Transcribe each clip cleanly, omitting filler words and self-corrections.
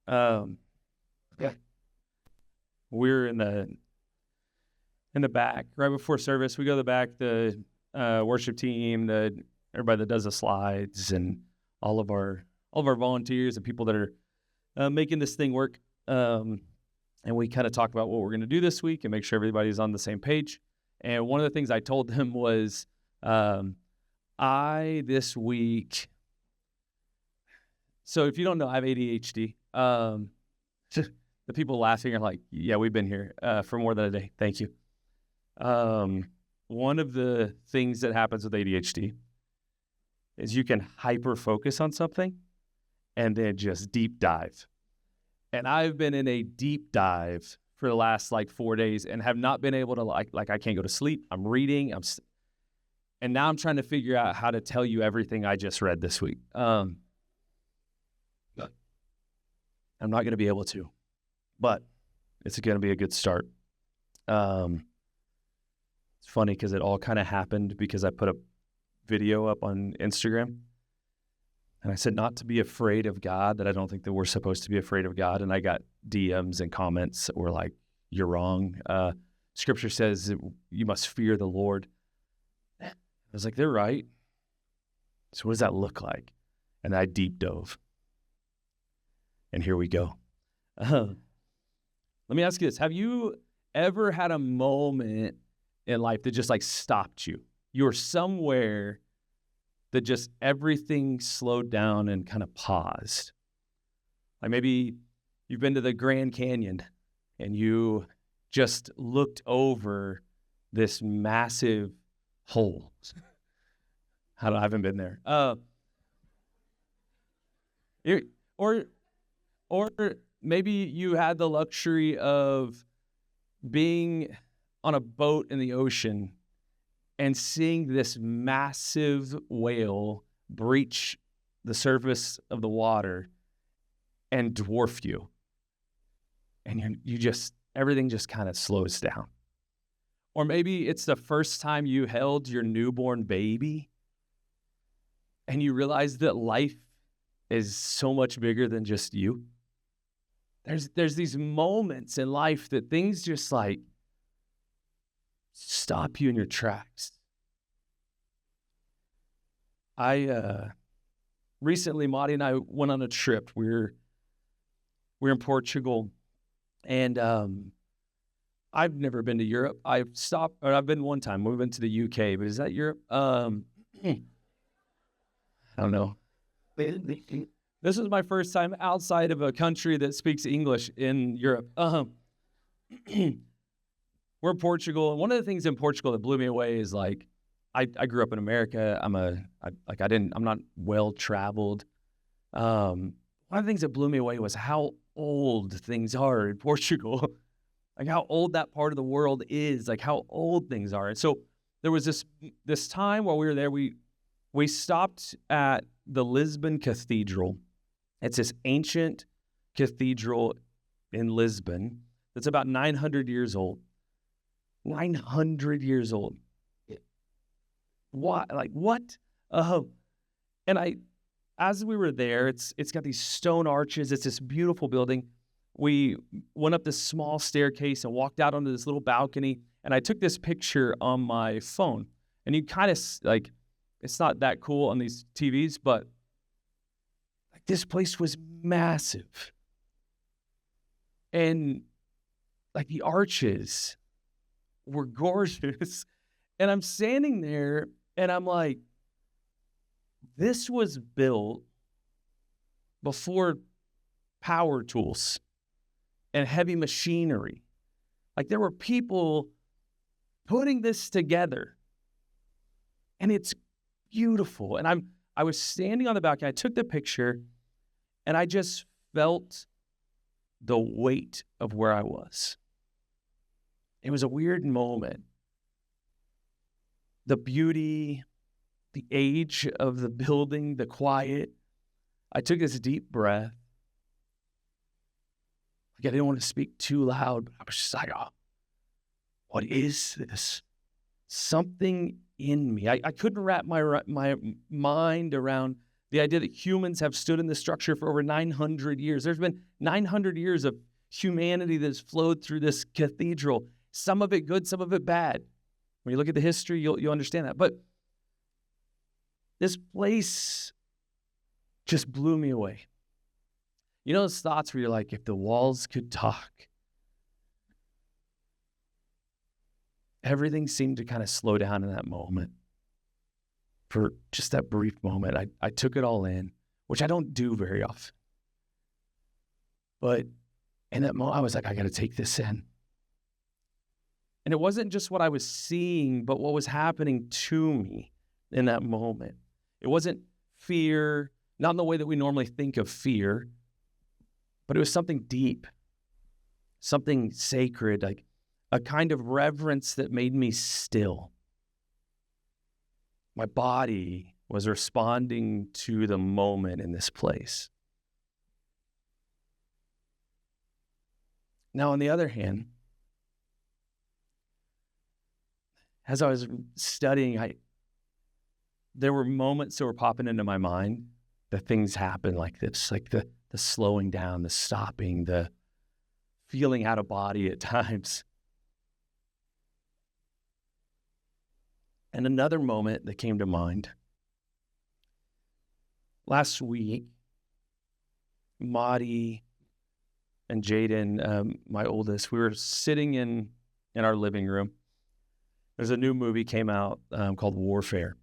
Yeah. We're in the back right before service. We go to the back. The worship team, everybody that does the slides, and all of our volunteers and people that are making this thing work. And we kind of talk about what we're going to do this week and make sure everybody's on the same page. And one of the things I told them was, this week. So if you don't know, I have ADHD. The people laughing are like, yeah, we've been here for more than a day. Thank you. One of the things that happens with ADHD is you can hyper focus on something and then just deep dive. And I've been in a deep dive for the last 4 days and have not been able to I can't go to sleep. I'm reading. And now I'm trying to figure out how to tell you everything I just read this week. I'm not going to be able to, but it's going to be a good start. It's funny because it all kind of happened because I put a video up on Instagram. And I said not to be afraid of God, that I don't think that we're supposed to be afraid of God. And I got DMs and comments that were like, you're wrong. Scripture says that you must fear the Lord. I was like, they're right. So what does that look like? And I deep dove. And here we go. Let me ask you this. Have you ever had a moment in life that just stopped you? You were somewhere that just everything slowed down and kind of paused. Like maybe you've been to the Grand Canyon and you just looked over this massive hole. I haven't been there. Or maybe you had the luxury of being on a boat in the ocean and seeing this massive whale breach the surface of the water and dwarf you. And everything just kind of slows down. Or maybe it's the first time you held your newborn baby and you realize that life is so much bigger than just you. There's these moments in life that things just stop you in your tracks. Recently, Maudie and I went on a trip. We're in Portugal, and I've never been to Europe. I've been one time. We went to the UK, but is that Europe? I don't know. This was my first time outside of a country that speaks English in Europe. We're in Portugal, and one of the things in Portugal that blew me away is I grew up in America. I'm not well traveled. One of the things that blew me away was how old things are in Portugal, how old that part of the world is, how old things are. And so there was this time while we were there, we stopped at the Lisbon Cathedral. It's this ancient cathedral in Lisbon that's about 900 years old. 900 years old. What? What? And as we were there, it's got these stone arches. It's this beautiful building. We went up this small staircase and walked out onto this little balcony. And I took this picture on my phone. And you kind of it's not that cool on these TVs, but this place was massive. And the arches were gorgeous. And I'm standing there and I'm like, this was built before power tools and heavy machinery. There were people putting this together. And it's beautiful. And I was standing on the balcony. I took the picture and I just felt the weight of where I was. It was a weird moment. The beauty, the age of the building, the quiet. I took this deep breath. I didn't want to speak too loud, but I was just like, oh, what is this? Something in me. I couldn't wrap my mind around The idea that humans have stood in this structure for over 900 years. There's been 900 years of humanity that's flowed through this cathedral. Some of it good, some of it bad. When you look at the history, you'll understand that. But this place just blew me away. You know those thoughts where you're like, if the walls could talk. Everything seemed to kind of slow down in that moment. For just that brief moment, I took it all in, which I don't do very often. But in that moment, I was like, I got to take this in. And it wasn't just what I was seeing, but what was happening to me in that moment. It wasn't fear, not in the way that we normally think of fear, but it was something deep, something sacred, like a kind of reverence that made me still. My body was responding to the moment in this place. Now, on the other hand, as I was studying, there were moments that were popping into my mind that things happen like this, like the slowing down, the stopping, the feeling out of body at times. And another moment that came to mind. Last week, Maddie and Jaden, my oldest, we were sitting in our living room. There's a new movie came out called Warfare.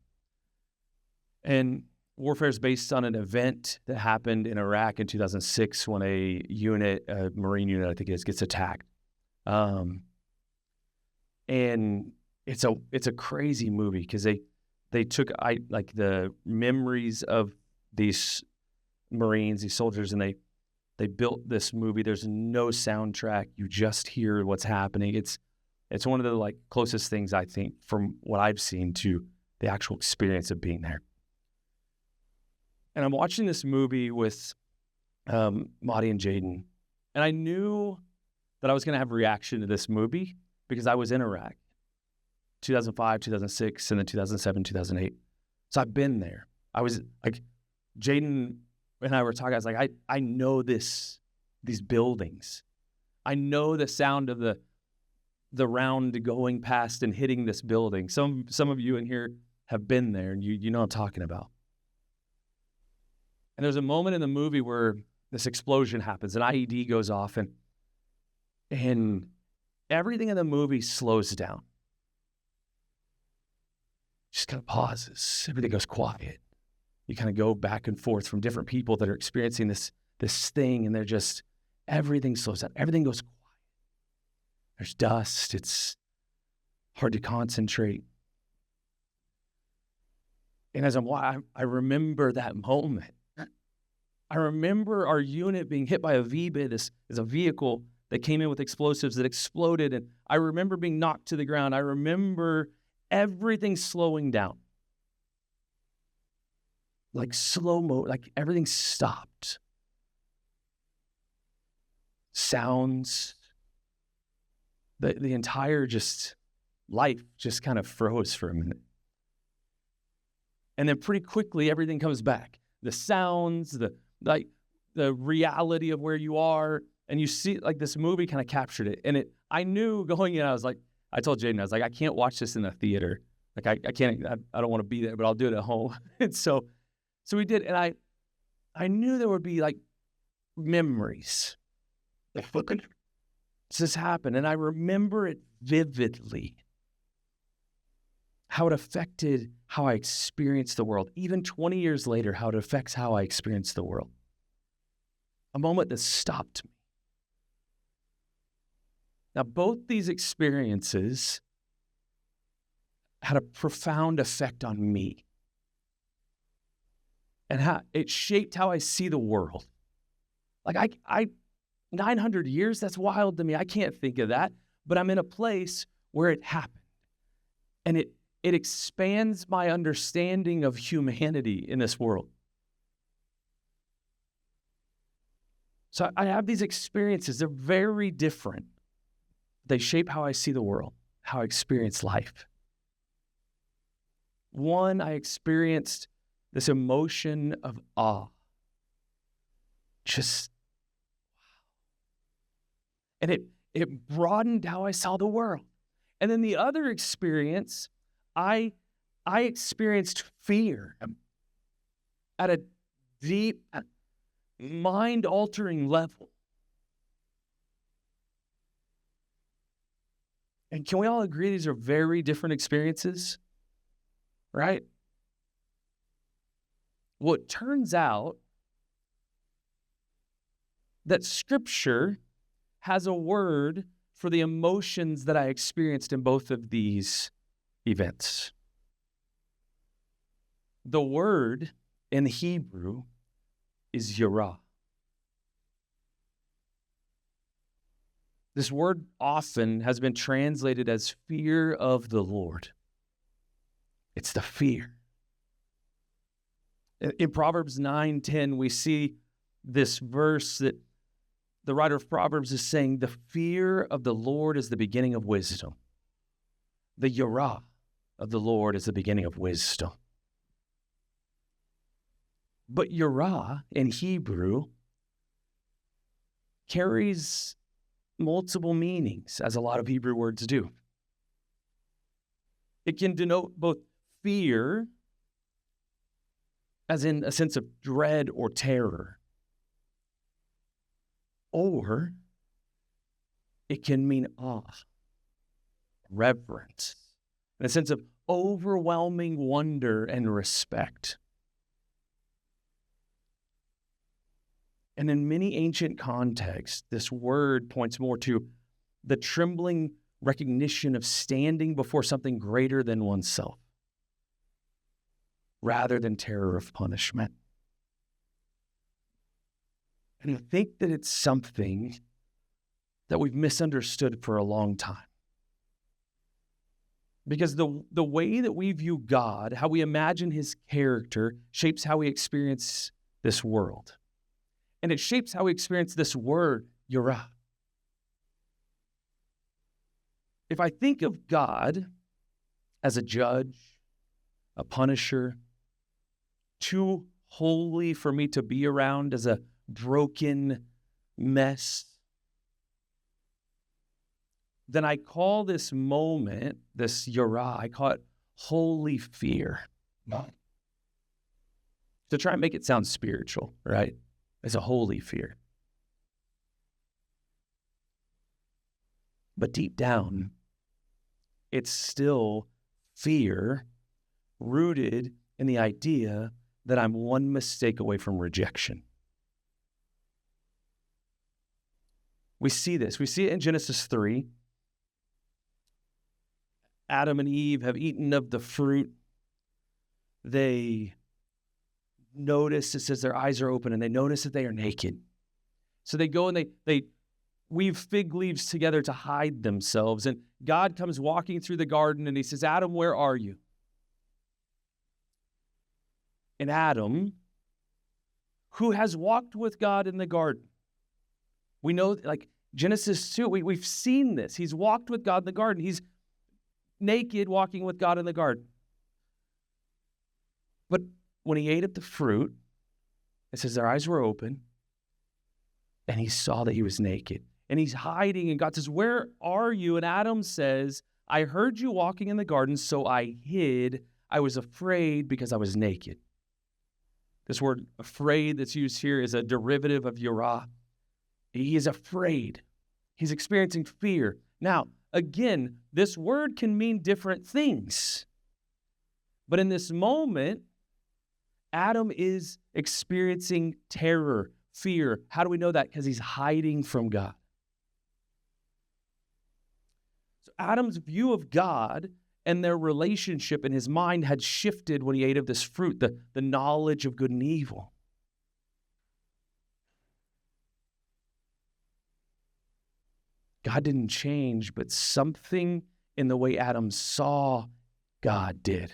And Warfare is based on an event that happened in Iraq in 2006 when a Marine unit, I think it is, gets attacked. And it's a crazy movie because they took like the memories of these Marines, these soldiers, and they built this movie. There's no soundtrack. You just hear what's happening. It's one of the like closest things I think from what I've seen to the actual experience of being there. And I'm watching this movie with Maddie and Jaden, and I knew that I was going to have a reaction to this movie because I was in Iraq, 2005, 2006, and then 2007, 2008. So I've been there. I was like, Jaden and I were talking. I was like, I know these buildings. I know the sound of the round going past and hitting this building. Some of you in here have been there, and you know what I'm talking about. And there's a moment in the movie where this explosion happens, an IED goes off, and everything in the movie slows down. Just kind of pauses. Everything goes quiet. You kind of go back and forth from different people that are experiencing this thing, and they're just, everything slows down. Everything goes quiet. There's dust. It's hard to concentrate. And as I remember that moment. I remember our unit being hit by a V-bid. This is a vehicle that came in with explosives that exploded. And I remember being knocked to the ground. I remember everything slowing down. Like slow-mo, like everything stopped. Sounds, the entire just life just kind of froze for a minute. And then pretty quickly, everything comes back. The sounds, the reality of where you are, and you see like this movie kind of captured it. And I knew going in, I told Jaden, I was like, I can't watch this in a theater. Like I can't, I don't want to be there, but I'll do it at home. And so we did. And I knew there would be like memories. This happened. And I remember it vividly. How it affected how I experienced the world. Even 20 years later, how it affects how I experience the world. A moment that stopped me. Now, both these experiences had a profound effect on me. And how it shaped how I see the world. Like 900 years, that's wild to me. I can't think of that. But I'm in a place where it happened. And it expands my understanding of humanity in this world. So I have these experiences. They're very different. They shape how I see the world, how I experience life. One, I experienced this emotion of awe. Just, and it broadened how I saw the world. And then the other experience, I experienced fear at a deep, mind-altering level. And can we all agree these are very different experiences? Right? Well, it turns out that Scripture has a word for the emotions that I experienced in both of these events. The word in Hebrew is yirah. This word often has been translated as fear of the Lord. It's the fear. In Proverbs 9:10, we see this verse that the writer of Proverbs is saying, the fear of the Lord is the beginning of wisdom. The yirah of the Lord is the beginning of wisdom. But yirah in Hebrew carries multiple meanings, as a lot of Hebrew words do. It can denote both fear, as in a sense of dread or terror, or it can mean awe, reverence, in a sense of overwhelming wonder and respect. And in many ancient contexts, this word points more to the trembling recognition of standing before something greater than oneself, rather than terror of punishment. And I think that it's something that we've misunderstood for a long time. Because the way that we view God, how we imagine his character, shapes how we experience this world. And it shapes how we experience this word, yirah. If I think of God as a judge, a punisher, too holy for me to be around, as a broken mess, then I call this moment, this yirah, I call it holy fear. To try and make it sound spiritual, right? It's a holy fear. But deep down, it's still fear rooted in the idea that I'm one mistake away from rejection. We see this. We see it in Genesis 3. Adam and Eve have eaten of the fruit. They notice, it says their eyes are open, and they notice that they are naked. So they go and they weave fig leaves together to hide themselves. And God comes walking through the garden, and he says, Adam, where are you? And Adam, who has walked with God in the garden, we know, like Genesis 2, we've seen this. He's walked with God in the garden. He's naked walking with God in the garden. But when he ate of the fruit, it says their eyes were open, and he saw that he was naked. And he's hiding, and God says, where are you? And Adam says, I heard you walking in the garden, so I hid. I was afraid because I was naked. This word afraid that's used here is a derivative of yirah. He is afraid. He's experiencing fear. Now, again, this word can mean different things. But in this moment, Adam is experiencing terror, fear. How do we know that? Because he's hiding from God. So Adam's view of God and their relationship in his mind had shifted when he ate of this fruit, the knowledge of good and evil. God didn't change, but something in the way Adam saw God did.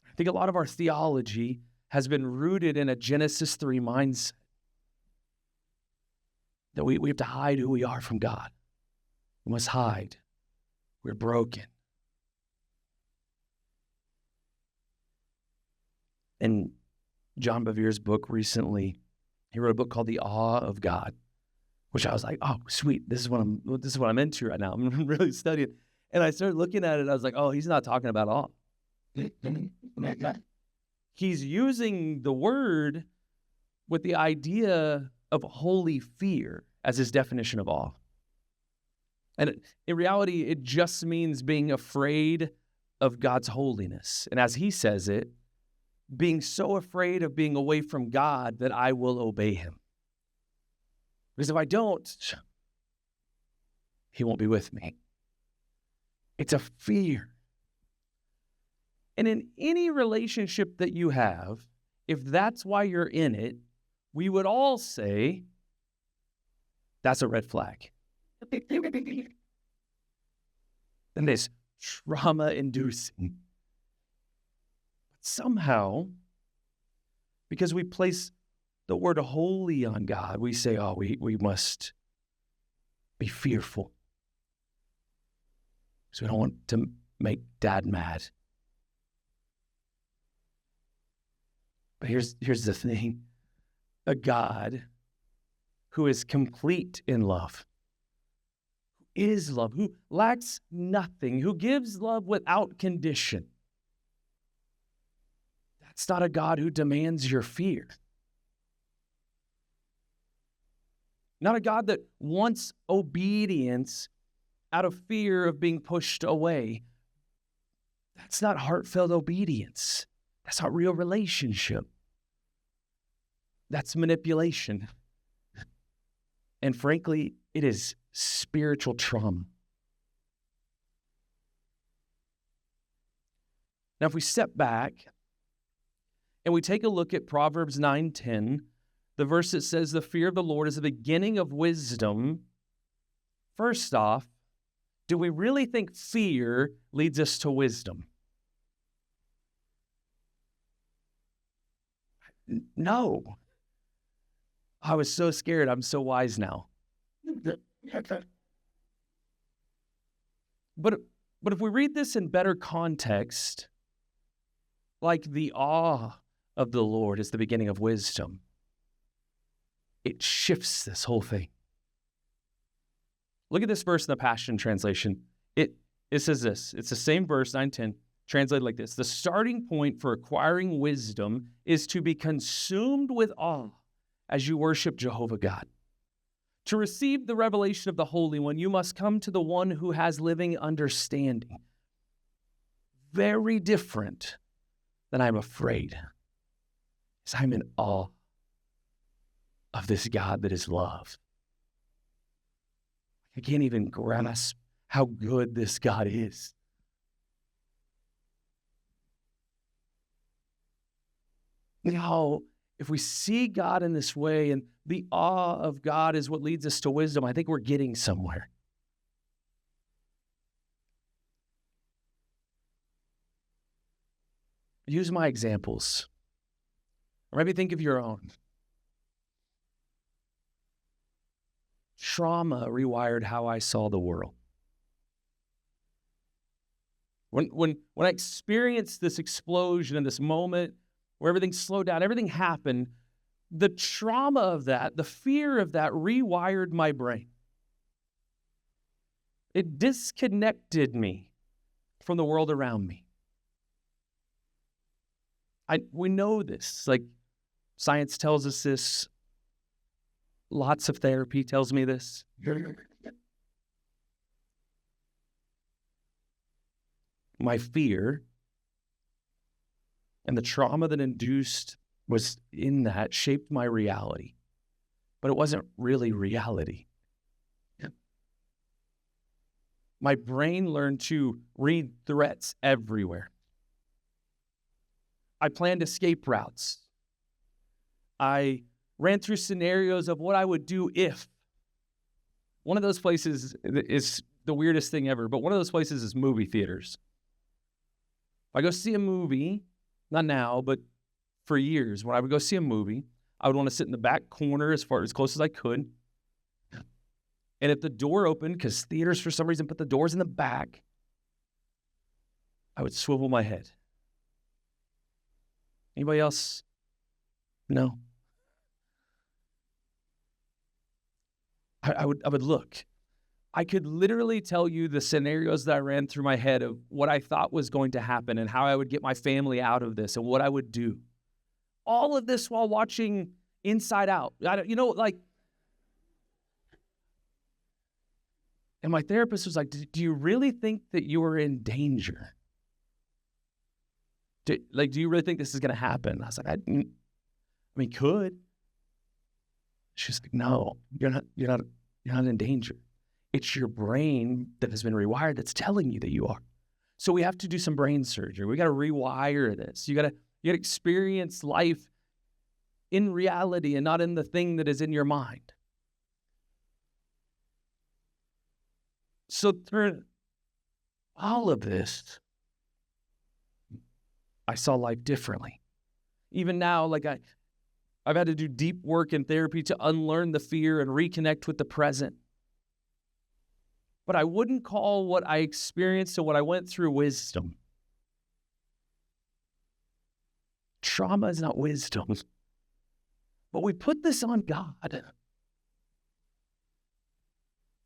I think a lot of our theology has been rooted in a Genesis 3 mindset. That we have to hide who we are from God. We must hide. We're broken. in John Bevere's book recently, he wrote a book called The Awe of God, which I was like, oh, sweet. This is what I'm into right now. I'm really studying. And I started looking at it. I was like, oh, he's not talking about awe. He's using the word with the idea of holy fear as his definition of awe. And in reality, it just means being afraid of God's holiness. And as he says it, being so afraid of being away from God that I will obey him. Because if I don't, he won't be with me. It's a fear. And in any relationship that you have, if that's why you're in it, we would all say, that's a red flag. And it's trauma-inducing. But somehow, because we place the word holy on God, we say, oh, we must be fearful. So we don't want to make Dad mad. But here's the thing. A God who is complete in love, who is love, who lacks nothing, who gives love without condition. That's not a God who demands your fear. Not a God that wants obedience out of fear of being pushed away. That's not heartfelt obedience. That's not real relationship. That's manipulation. And frankly, it is spiritual trauma. Now, if we step back and we take a look at Proverbs 9:10, the verse that says, the fear of the Lord is the beginning of wisdom. First off, do we really think fear leads us to wisdom? No. I was so scared. I'm so wise now. But if we read this in better context, like the awe of the Lord is the beginning of wisdom, it shifts this whole thing. Look at this verse in the Passion Translation. It says this. It's the same verse, 9:10, translated like this. The starting point for acquiring wisdom is to be consumed with awe as you worship Jehovah God. To receive the revelation of the Holy One, you must come to the one who has living understanding. Very different than I'm afraid. Because I'm in awe of this God that is love. I can't even grasp how good this God is. Now, if we see God in this way and the awe of God is what leads us to wisdom, I think we're getting somewhere. Use my examples. Or maybe think of your own. Trauma rewired how I saw the world. When I experienced this explosion and this moment where everything slowed down, everything happened, the trauma of that, the fear of that rewired my brain. It disconnected me from the world around me. We know this. Like, science tells us this. Lots of therapy tells me this. My fear and the trauma that induced was in that shaped my reality. But it wasn't really reality. My brain learned to read threats everywhere. I planned escape routes. I ran through scenarios of what I would do if. One of those places is the weirdest thing ever, but one of those places is movie theaters. If I go see a movie, not now, but for years, when I would go see a movie, I would want to sit in the back corner as close as I could. And if the door opened, because theaters for some reason put the doors in the back, I would swivel my head. Anybody else? No. I would look. I could literally tell you the scenarios that I ran through my head of what I thought was going to happen and how I would get my family out of this and what I would do. All of this while watching Inside Out. And my therapist was like, do you really think that you are in danger? Do you really think this is going to happen? I was like, could. She's like, no, you're not in danger. It's your brain that has been rewired that's telling you that you are. So we have to do some brain surgery. We got to rewire this. You got to experience life in reality and not in the thing that is in your mind. So through all of this, I saw life differently. Even now, I've had to do deep work in therapy to unlearn the fear and reconnect with the present. But I wouldn't call what I experienced and what I went through wisdom. Trauma is not wisdom. But we put this on God.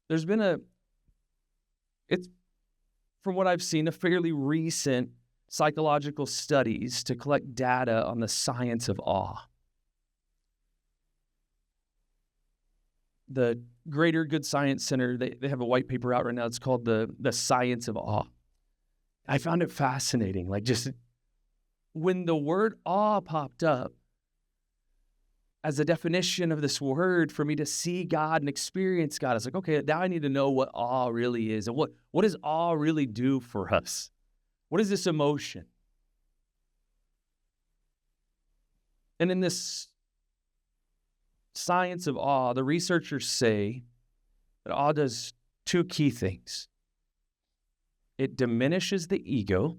There's been it's, from what I've seen, a fairly recent psychological studies to collect data on the science of awe. The Greater Good Science Center, they have a white paper out right now. It's called the Science of Awe. I found it fascinating. Just when the word awe popped up as a definition of this word for me to see God and experience God, I was like, okay, now I need to know what awe really is and what does awe really do for us? What is this emotion? And in this science of awe, the researchers say that awe does two key things. It diminishes the ego.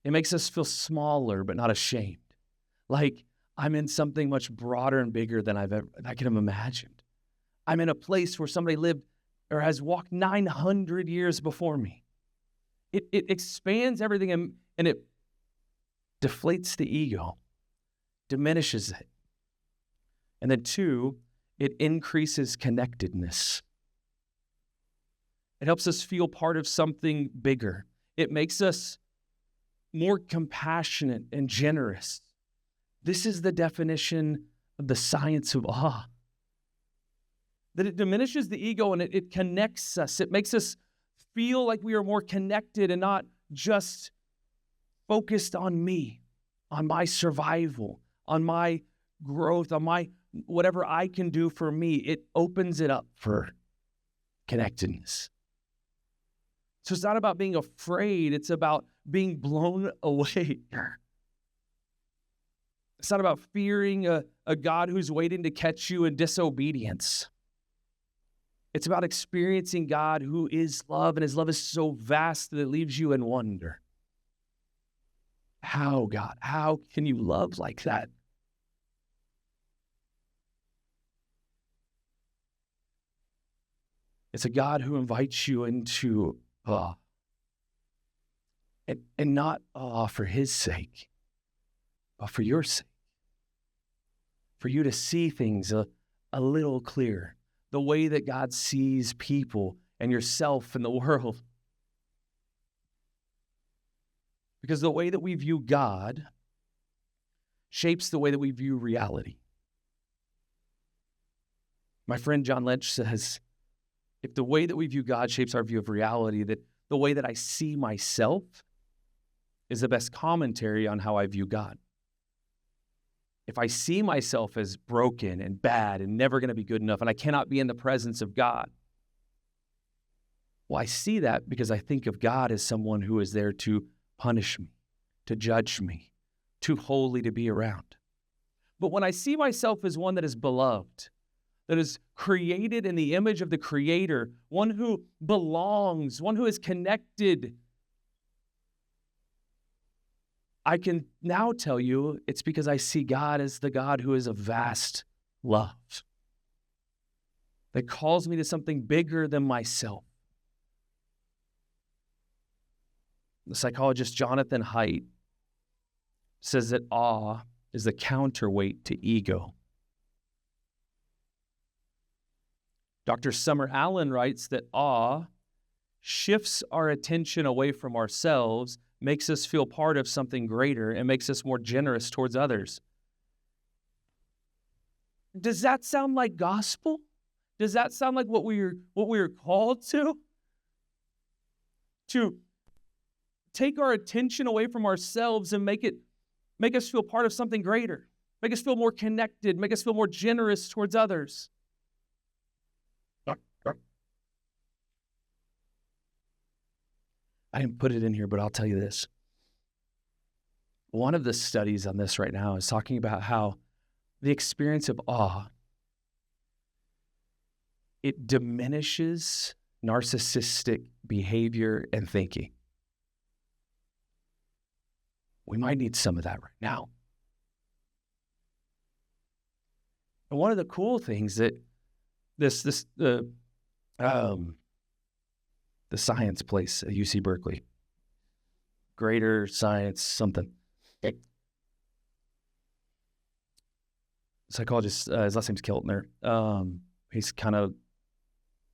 It makes us feel smaller but not ashamed. Like I'm in something much broader and bigger than I could have imagined. I'm in a place where somebody lived or has walked 900 years before me. It expands everything and it deflates the ego, diminishes it. And then two, it increases connectedness. It helps us feel part of something bigger. It makes us more compassionate and generous. This is the definition of the science of awe. That it diminishes the ego and it connects us. It makes us feel like we are more connected and not just focused on me, on my survival, on my growth, on my whatever I can do for me. It opens it up for connectedness. So it's not about being afraid. It's about being blown away. It's not about fearing a God who's waiting to catch you in disobedience. It's about experiencing God who is love, and his love is so vast that it leaves you in wonder. How, God? How can you love like that? It's a God who invites you into awe. And not awe for his sake, but for your sake. For you to see things a little clearer. The way that God sees people and yourself and the world. Because the way that we view God shapes the way that we view reality. My friend John Lynch says, if the way that we view God shapes our view of reality, that the way that I see myself is the best commentary on how I view God. If I see myself as broken and bad and never going to be good enough and I cannot be in the presence of God, well, I see that because I think of God as someone who is there to punish me, to judge me, too holy to be around. But when I see myself as one that is beloved, that is created in the image of the Creator, one who belongs, one who is connected, I can now tell you it's because I see God as the God who is a vast love that calls me to something bigger than myself. The psychologist Jonathan Haidt says that awe is the counterweight to ego. Dr. Summer Allen writes that awe shifts our attention away from ourselves, makes us feel part of something greater, and makes us more generous towards others. Does that sound like gospel? Does that sound like what we're called to? To take our attention away from ourselves and make us feel part of something greater, make us feel more connected, make us feel more generous towards others. I didn't put it in here, but I'll tell you this. One of the studies on this right now is talking about how the experience of awe, it diminishes narcissistic behavior and thinking. We might need some of that right now. And one of the cool things that the science place at UC Berkeley, greater science something. Psychologist, his last name's Keltner. He's kind of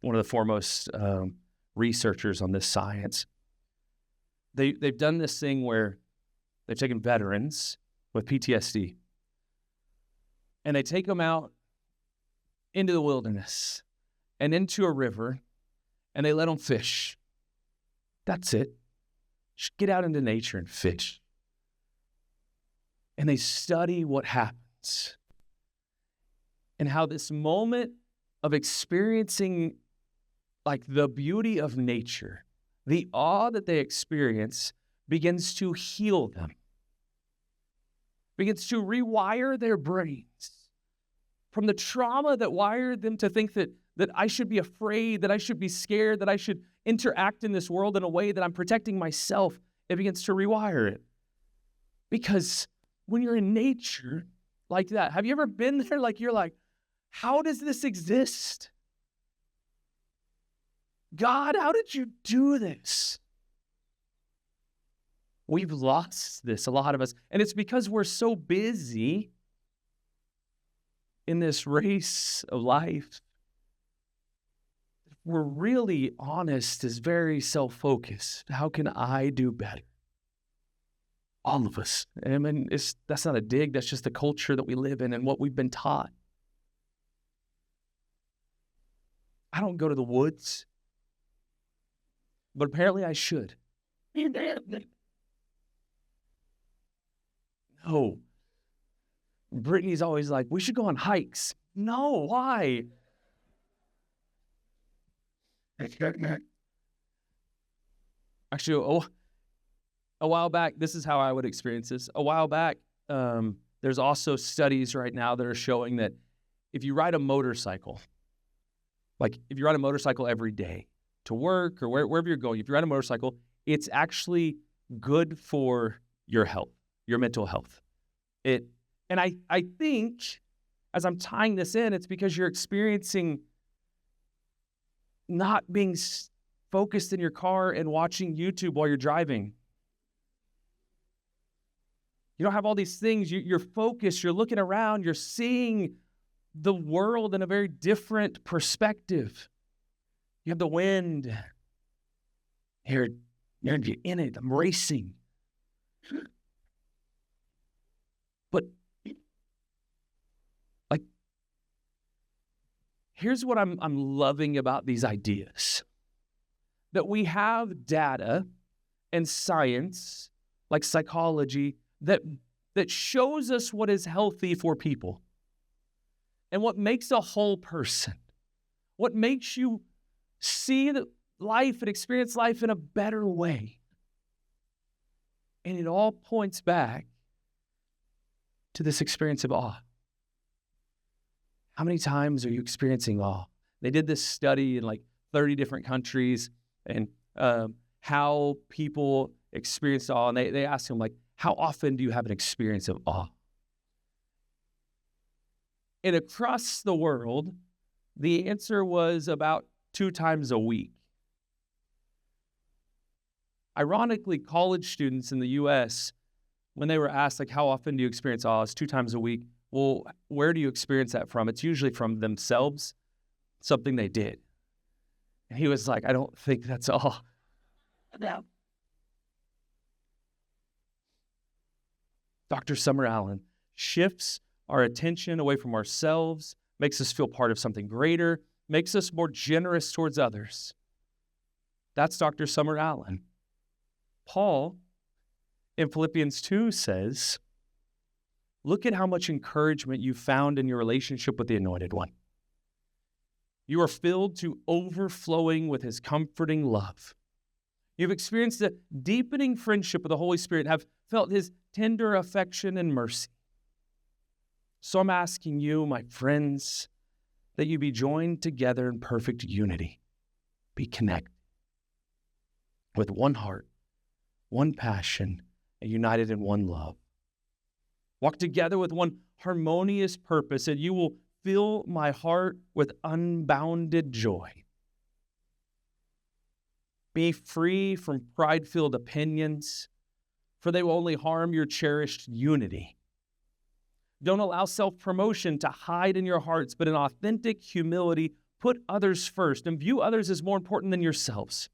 one of the foremost researchers on this science. They've done this thing where they've taken veterans with PTSD and they take them out into the wilderness and into a river and they let them fish. That's it. Just get out into nature and fish. And they study what happens and how this moment of experiencing like the beauty of nature, the awe that they experience begins to heal them, begins to rewire their brains from the trauma that wired them to think that I should be afraid, that I should be scared, that I should interact in this world in a way that I'm protecting myself. It begins to rewire it. Because when you're in nature like that, have you ever been there? Like you're like, how does this exist? God, how did you do this? We've lost this, a lot of us. And it's because we're so busy in this race of life. We're really honest, is very self-focused. How can I do better? All of us. I mean, that's not a dig. That's just the culture that we live in and what we've been taught. I don't go to the woods, but apparently I should. No. Brittany's always like, we should go on hikes. No, why? Actually, a while back, this is how I would experience this. A while back, there's also studies right now that are showing that if you ride a motorcycle, like if you ride a motorcycle every day to work or wherever you're going, if you ride a motorcycle, it's actually good for your health, your mental health. And I think, as I'm tying this in, it's because you're experiencing not being focused in your car and watching YouTube while you're driving. You don't have all these things. You're focused. You're looking around. You're seeing the world in a very different perspective. You have the wind. You're in it. I'm racing. But like, here's what I'm loving about these ideas. That we have data and science, like psychology, that shows us what is healthy for people and what makes a whole person, what makes you see life and experience life in a better way. And it all points back to this experience of awe. How many times are you experiencing awe? They did this study in like 30 different countries and how people experience awe. And they asked them, like, how often do you have an experience of awe? And across the world, the answer was about 2 times a week. Ironically, college students in the U.S. when they were asked, like, how often do you experience awe? It's 2 times a week. Well, where do you experience that from? It's usually from themselves, something they did. And he was like, I don't think that's awe. No. Dr. Summer Allen shifts our attention away from ourselves, makes us feel part of something greater, makes us more generous towards others. That's Dr. Summer Allen. Paul, in Philippians 2, says, look at how much encouragement you found in your relationship with the Anointed One. You are filled to overflowing with his comforting love. You've experienced a deepening friendship with the Holy Spirit, have felt his tender affection and mercy. So I'm asking you, my friends, that you be joined together in perfect unity. Be connected with one heart, one passion, and united in one love. Walk together with one harmonious purpose, and you will fill my heart with unbounded joy. Be free from pride-filled opinions, for they will only harm your cherished unity. Don't allow self-promotion to hide in your hearts, but in authentic humility, put others first and view others as more important than yourselves.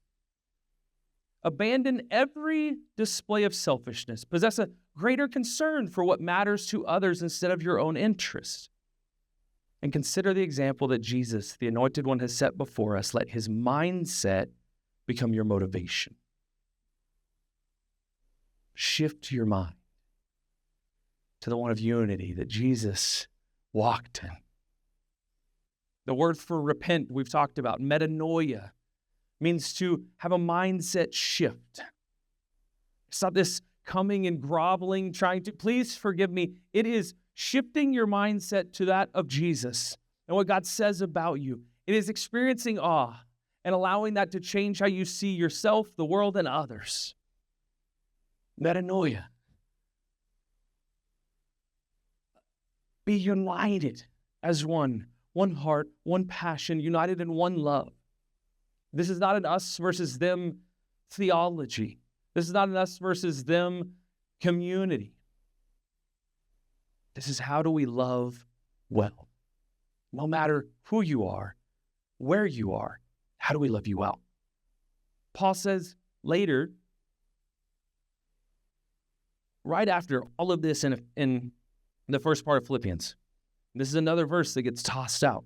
Abandon every display of selfishness. Possess a greater concern for what matters to others instead of your own interests. And consider the example that Jesus, the Anointed One, has set before us. Let his mindset become your motivation. Shift your mind to the one of unity that Jesus walked in. The word for repent we've talked about, metanoia, means to have a mindset shift. It's not this coming and groveling, trying to, please forgive me. It is shifting your mindset to that of Jesus and what God says about you. It is experiencing awe and allowing that to change how you see yourself, the world, and others. Metanoia. Be united as one heart, one passion, united in one love. This is not an us versus them theology. This is not an us versus them community. This is how do we love well? No matter who you are, where you are, how do we love you well? Paul says later, right after all of this in the first part of Philippians, this is another verse that gets tossed out,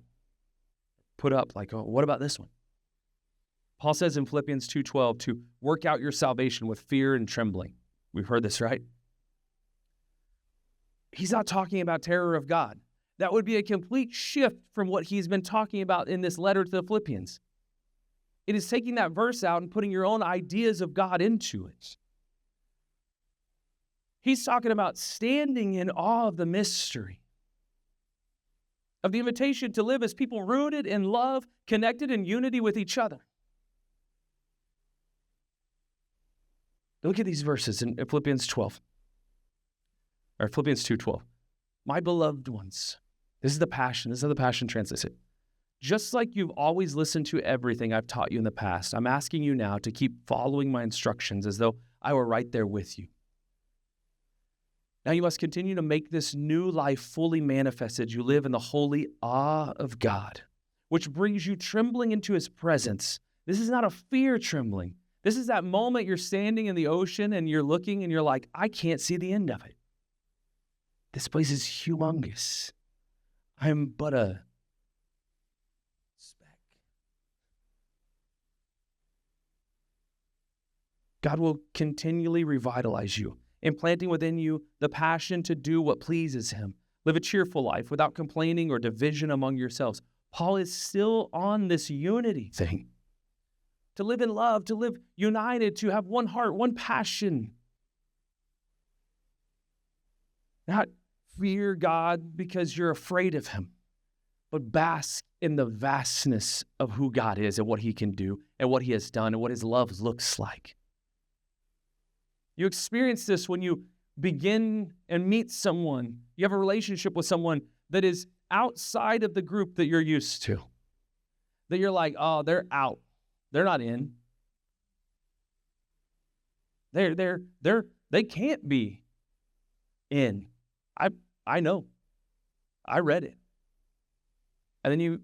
put up like, oh, what about this one? Paul says in Philippians 2:12 to work out your salvation with fear and trembling. We've heard this, right? He's not talking about terror of God. That would be a complete shift from what he's been talking about in this letter to the Philippians. It is taking that verse out and putting your own ideas of God into it. He's talking about standing in awe of the mystery, of the invitation to live as people rooted in love, connected in unity with each other. Look at these verses in Philippians 12, or Philippians 2:12. My beloved ones, this is the Passion. This is how the Passion translates it. Just like you've always listened to everything I've taught you in the past, I'm asking you now to keep following my instructions as though I were right there with you. Now you must continue to make this new life fully manifested. You live in the holy awe of God, which brings you trembling into his presence. This is not a fear trembling. This is that moment you're standing in the ocean and you're looking and you're like, I can't see the end of it. This place is humongous. I'm but a speck. God will continually revitalize you, implanting within you the passion to do what pleases him. Live a cheerful life without complaining or division among yourselves. Paul is still on this unity thing. To live in love, to live united, to have one heart, one passion. Not fear God because you're afraid of him, but bask in the vastness of who God is and what he can do and what he has done and what his love looks like. You experience this when you begin and meet someone. You have a relationship with someone that is outside of the group that you're used to. That you're like, oh, they're out. They're not in. They can't be. in. I know. I read it. And then you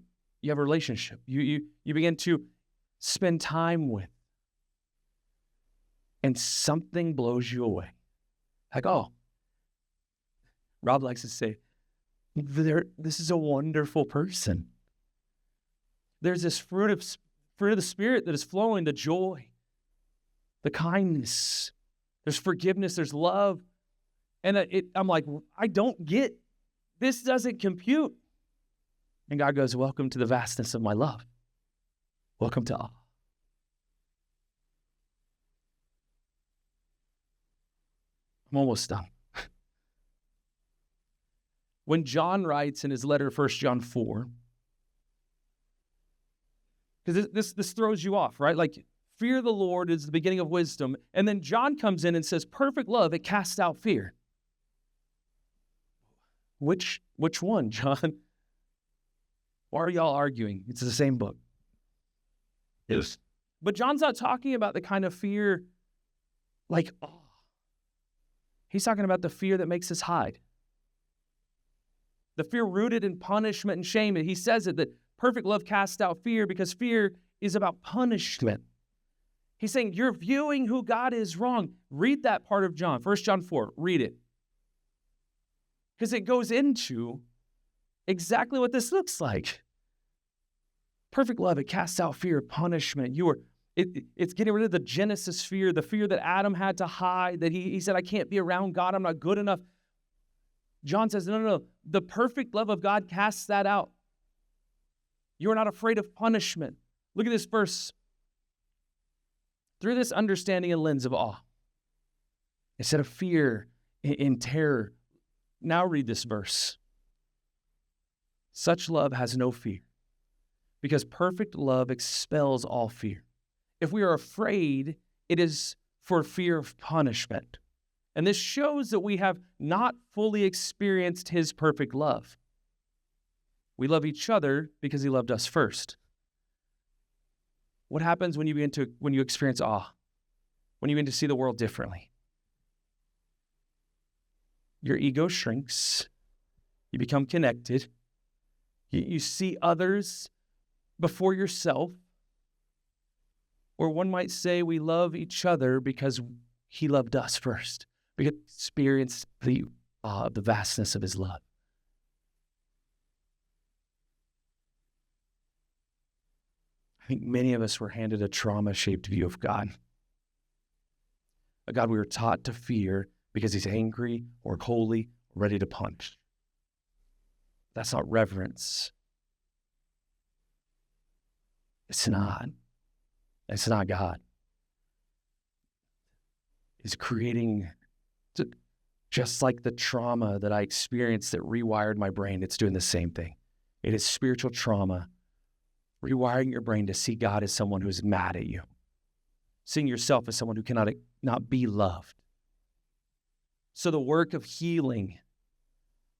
have a relationship. You begin to spend time with. And something blows you away. Like, oh, Rob likes to say, this is a wonderful person. There's this fruit of the Spirit that is flowing, the joy, the kindness. There's forgiveness, there's love. And I'm like, I don't get, this doesn't compute. And God goes, welcome to the vastness of my love. Welcome to awe. I'm almost done. When John writes in his letter, 1 John 4, because this throws you off, right? Like, fear the Lord is the beginning of wisdom. And then John comes in and says, perfect love, it casts out fear. Which one, John? Why are y'all arguing? It's the same book. Yes. But John's not talking about the kind of fear like awe. He's talking about the fear that makes us hide. The fear rooted in punishment and shame. And he says it, that perfect love casts out fear because fear is about punishment. He's saying you're viewing who God is wrong. Read that part of John, 1 John 4. Read it. Because it goes into exactly what this looks like. Perfect love, it casts out fear, punishment. It's getting rid of the Genesis fear, the fear that Adam had to hide, that he said, I can't be around God, I'm not good enough. John says, no. The perfect love of God casts that out. You are not afraid of punishment. Look at this verse. Through this understanding and lens of awe, instead of fear and terror. Now read this verse. Such love has no fear, because perfect love expels all fear. If we are afraid, it is for fear of punishment. And this shows that we have not fully experienced his perfect love. We love each other because he loved us first. What happens when you experience awe? When you begin to see the world differently? Your ego shrinks. You become connected. You see others before yourself. Or one might say we love each other because he loved us first. We experienced the vastness of his love. I think many of us were handed a trauma-shaped view of God. A God we were taught to fear because he's angry or holy, ready to punch. That's not reverence. It's not. It's not God. It's creating, just like the trauma that I experienced that rewired my brain, it's doing the same thing. It is spiritual trauma, rewiring your brain to see God as someone who's mad at you, seeing yourself as someone who cannot not be loved. So the work of healing,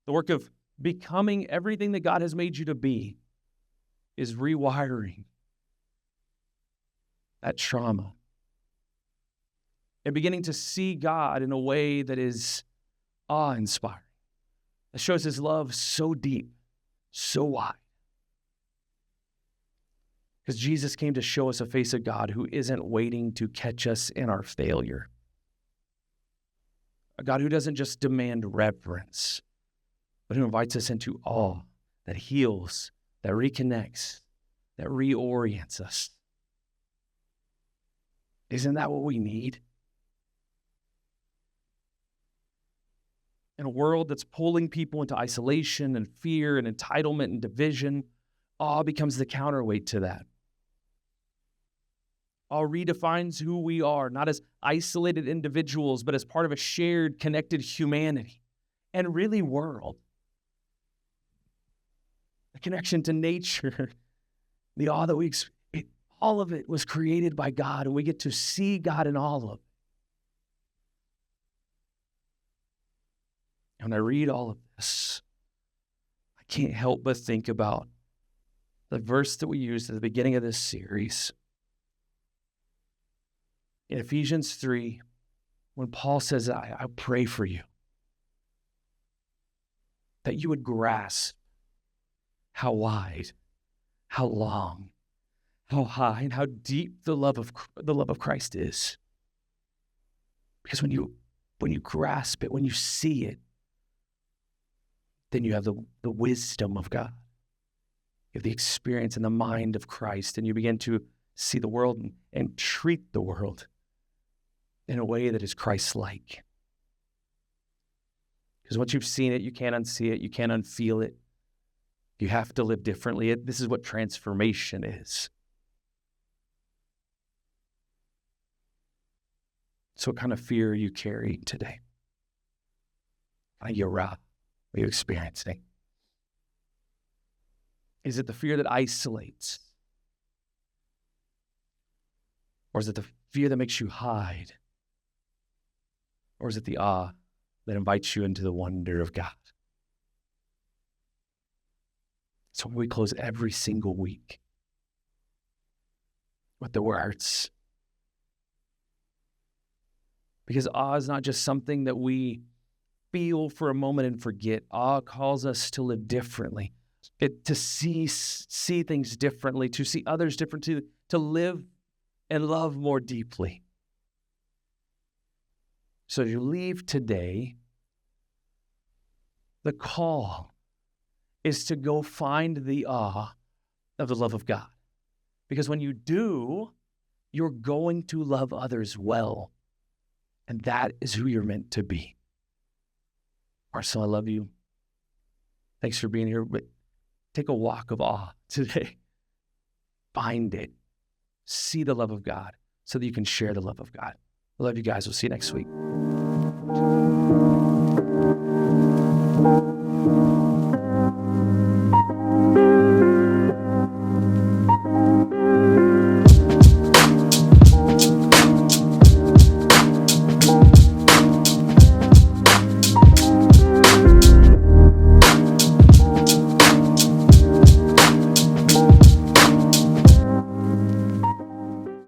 the work of becoming everything that God has made you to be, is rewiring that trauma and beginning to see God in a way that is awe-inspiring, that shows his love so deep, so wide. Because Jesus came to show us a face of God who isn't waiting to catch us in our failure. A God who doesn't just demand reverence, but who invites us into awe, that heals, that reconnects, that reorients us. Isn't that what we need? In a world that's pulling people into isolation and fear and entitlement and division, awe becomes the counterweight to that. Awe redefines who we are, not as isolated individuals, but as part of a shared, connected humanity and really world. A connection to nature, the awe that we experience. All of it was created by God, and we get to see God in all of it. And when I read all of this, I can't help but think about the verse that we used at the beginning of this series. In Ephesians 3, when Paul says, I pray for you. that you would grasp how wide, how long, how high, and how deep the love of Christ is. Because when you grasp it, when you see it, then you have the wisdom of God. You have the experience and the mind of Christ, and you begin to see the world and treat the world in a way that is Christ-like. Because once you've seen it, you can't unsee it, you can't unfeel it. You have to live differently. This is what transformation is. So what kind of fear are you carrying today? What yirah are you experiencing? Is it the fear that isolates? Or is it the fear that makes you hide? Or is it the awe that invites you into the wonder of God? So we close every single week with the words. Because awe is not just something that we feel for a moment and forget. Awe calls us to live differently, to see things differently, to see others differently, to live and love more deeply. So as you leave today, the call is to go find the awe of the love of God. Because when you do, you're going to love others well. And that is who you're meant to be. Marcel, I love you. Thanks for being here. But take a walk of awe today. Find it. See the love of God so that you can share the love of God. I love you guys. We'll see you next week.